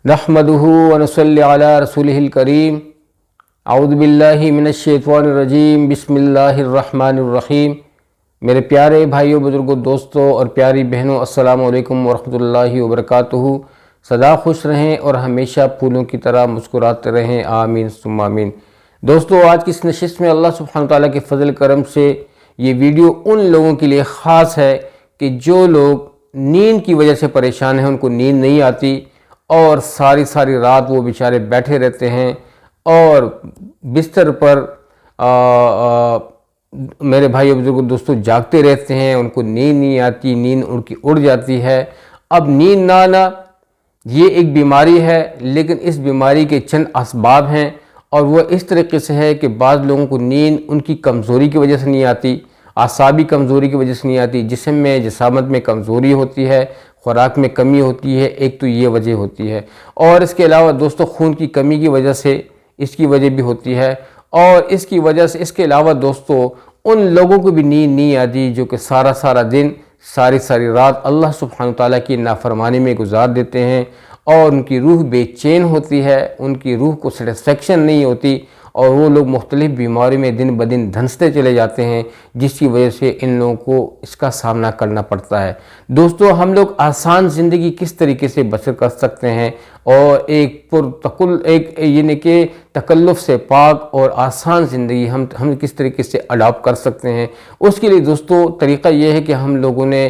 نحمدہ ونصلی علی رسولہ الکریم اعوذ باللہ من الشیطان الرجیم بسم اللہ الرحمن الرحیم۔ میرے پیارے بھائیوں، بزرگوں، دوستوں اور پیاری بہنوں، السلام علیکم ورحمۃ اللہ وبرکاتہ۔ سدا خوش رہیں اور ہمیشہ پھولوں کی طرح مسکراتے رہیں، آمین ثم آمین۔ دوستو، آج کی اس نشست میں اللہ سبحانہ تعالیٰ کے فضل کرم سے یہ ویڈیو ان لوگوں کے لیے خاص ہے کہ جو لوگ نیند کی وجہ سے پریشان ہیں، ان کو نیند نہیں آتی اور ساری رات وہ بیچارے بیٹھے رہتے ہیں اور بستر پر میرے بھائی بزرگوں دوستوں جاگتے رہتے ہیں، ان کو نیند نہیں آتی، نیند ان کی اڑ جاتی ہے۔ اب نیند نہ آنا یہ ایک بیماری ہے، لیکن اس بیماری کے چند اسباب ہیں اور وہ اس طریقے سے ہے کہ بعض لوگوں کو نیند ان کی کمزوری کی وجہ سے نہیں آتی، اعصابی کمزوری کی وجہ سے نہیں آتی، جسم میں جسامت میں کمزوری ہوتی ہے، خوراک میں کمی ہوتی ہے، ایک تو یہ وجہ ہوتی ہے، اور اس کے علاوہ دوستو خون کی کمی کی وجہ سے اس کی وجہ بھی ہوتی ہے، اور اس کی وجہ سے اس کے علاوہ دوستو ان لوگوں کو بھی نیند نہیں آتی جو کہ سارا دن ساری رات اللہ سبحانہ تعالیٰ کی نافرمانی میں گزار دیتے ہیں اور ان کی روح بے چین ہوتی ہے، ان کی روح کو سیٹسفیکشن نہیں ہوتی اور وہ لوگ مختلف بیماریوں میں دن بدن دھنستے چلے جاتے ہیں، جس کی وجہ سے ان لوگوں کو اس کا سامنا کرنا پڑتا ہے۔ دوستو، ہم لوگ آسان زندگی کس طریقے سے بسر کر سکتے ہیں اور ایک یعنی کہ تکلف سے پاک اور آسان زندگی ہم کس طریقے سے اڈاپٹ کر سکتے ہیں، اس کے لیے دوستو طریقہ یہ ہے کہ ہم لوگوں نے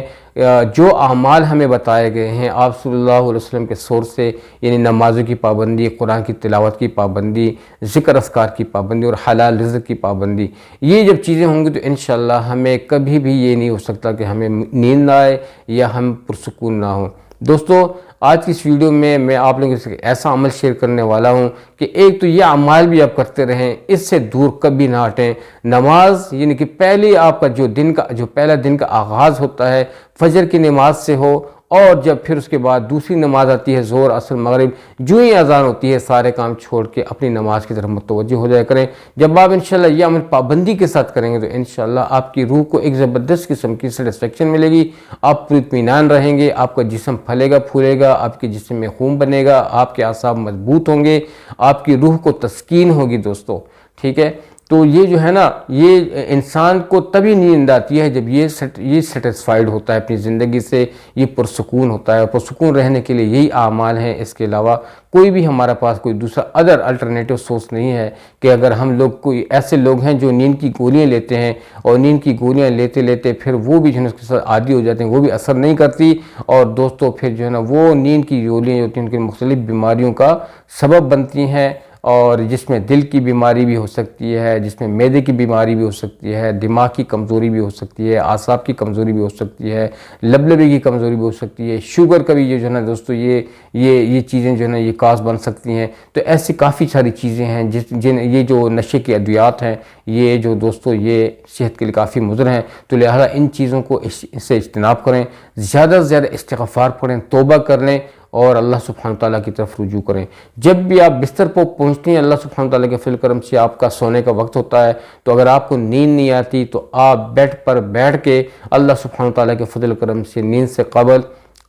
جو اعمال ہمیں بتائے گئے ہیں آپ صلی اللہ علیہ وسلم کے سورس سے، یعنی نمازوں کی پابندی، قرآن کی تلاوت کی پابندی، ذکر اذکار کی پابندی اور حلال رزق کی پابندی، یہ جب چیزیں ہوں گی تو انشاءاللہ ہمیں کبھی بھی یہ نہیں ہو سکتا کہ ہمیں نیند نہ آئے یا ہم پرسکون نہ ہوں۔ دوستو، آج کی اس ویڈیو میں آپ لوگوں سے ایسا عمل شیئر کرنے والا ہوں کہ ایک تو یہ اعمال بھی آپ کرتے رہیں، اس سے دور کبھی نہ ہٹیں۔ نماز یعنی کہ پہلے آپ کا جو پہلا دن کا آغاز ہوتا ہے فجر کی نماز سے ہو، اور جب پھر اس کے بعد دوسری نماز آتی ہے ظہر، عصر، مغرب، جو ہی اذان ہوتی ہے سارے کام چھوڑ کے اپنی نماز کی طرف متوجہ ہو جایا کریں۔ جب آپ انشاءاللہ یہ عمل پابندی کے ساتھ کریں گے تو انشاءاللہ آپ کی روح کو ایک زبردست قسم کی سیٹسفیکشن ملے گی، آپ پر اطمینان رہیں گے، آپ کا جسم پھلے گا پھولے گا، آپ کے جسم میں خون بنے گا، آپ کے اعصاب مضبوط ہوں گے، آپ کی روح کو تسکین ہوگی دوستو، ٹھیک ہے؟ تو یہ جو ہے نا، یہ انسان کو تبھی نیند آتی ہے جب یہ سیٹسفائیڈ ہوتا ہے اپنی زندگی سے، یہ پرسکون ہوتا ہے۔ پرسکون رہنے کے لیے یہی اعمال ہیں، اس کے علاوہ کوئی بھی ہمارا پاس کوئی دوسرا الٹرنیٹو سورس نہیں ہے کہ اگر ہم لوگ کوئی ایسے لوگ ہیں جو نیند کی گولیاں لیتے ہیں اور نیند کی گولیاں لیتے پھر وہ بھی جو ہے اس کے ساتھ عادی ہو جاتے ہیں، وہ بھی اثر نہیں کرتی، اور دوستو پھر جو ہے نا وہ نیند کی گولیاں ہوتی ہیں ان کی مختلف بیماریوں کا سبب بنتی ہیں، اور جس میں دل کی بیماری بھی ہو سکتی ہے، جس میں معدے کی بیماری بھی ہو سکتی ہے، دماغ کی کمزوری بھی ہو سکتی ہے، اعصاب کی کمزوری بھی ہو سکتی ہے، لبلبے کی کمزوری بھی ہو سکتی ہے، شوگر کا بھی جو ہے نا دوستو یہ چیزیں جو ہے نا یہ کاز بن سکتی ہیں۔ تو ایسی کافی ساری چیزیں ہیں یہ جو نشے کے ادویات ہیں، یہ جو دوستو یہ صحت کے لیے کافی مضر ہیں، تو لہذا ان چیزوں کو اس سے اجتناب کریں، زیادہ سے زیادہ استغفار پڑھیں، توبہ کر لیں اور اللہ سبحانہ تعالیٰ کی طرف رجوع کریں۔ جب بھی آپ بستر پر پہنچتی ہیں، اللہ سبحانہ تعالیٰ کے فضل کرم سے آپ کا سونے کا وقت ہوتا ہے، تو اگر آپ کو نیند نہیں آتی تو آپ بیڈ پر بیٹھ کے اللہ سبحانہ تعالیٰ کے فضل کرم سے نیند سے قبل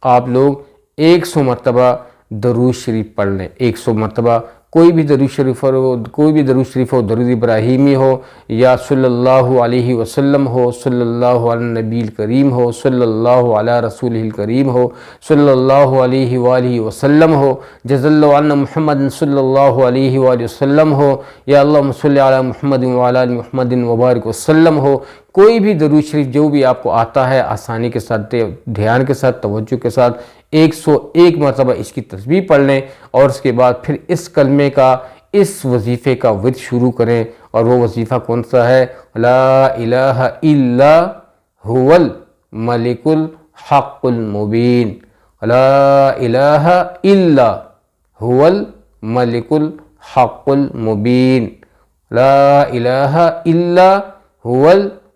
آپ لوگ 100 مرتبہ درود شریف پڑھ لیں۔ 100 مرتبہ کوئی بھی درود شریف ہو، درود ابراہیمی ہو یا صلی اللہ علیہ وسلم ہو، صلی اللہ علی نبی الکریم ہو، صلی اللہ علی رسول الکریم ہو، صلی اللہ علیہ وآلہ وسلم ہو، جزا اللہ عنا محمد صلی اللہ علیہ وآلہ وسلم ہو، یا اللہم صلی علی محمد وعلی آل محمد وبارک وسلم ہو، کوئی بھی درود شریف جو بھی آپ کو آتا ہے آسانی کے ساتھ، دھیان کے ساتھ، توجہ کے ساتھ 101 مرتبہ اس کی تسبیح پڑھ لیں، اور اس کے بعد پھر اس کلمے کا، اس وظیفے کا ورد شروع کریں، اور وہ وظیفہ کون سا ہے؟ لا الہ الا هو الملک الحق المبین، لا الہ الا هو الملک الحق المبین، لا الہ الا هو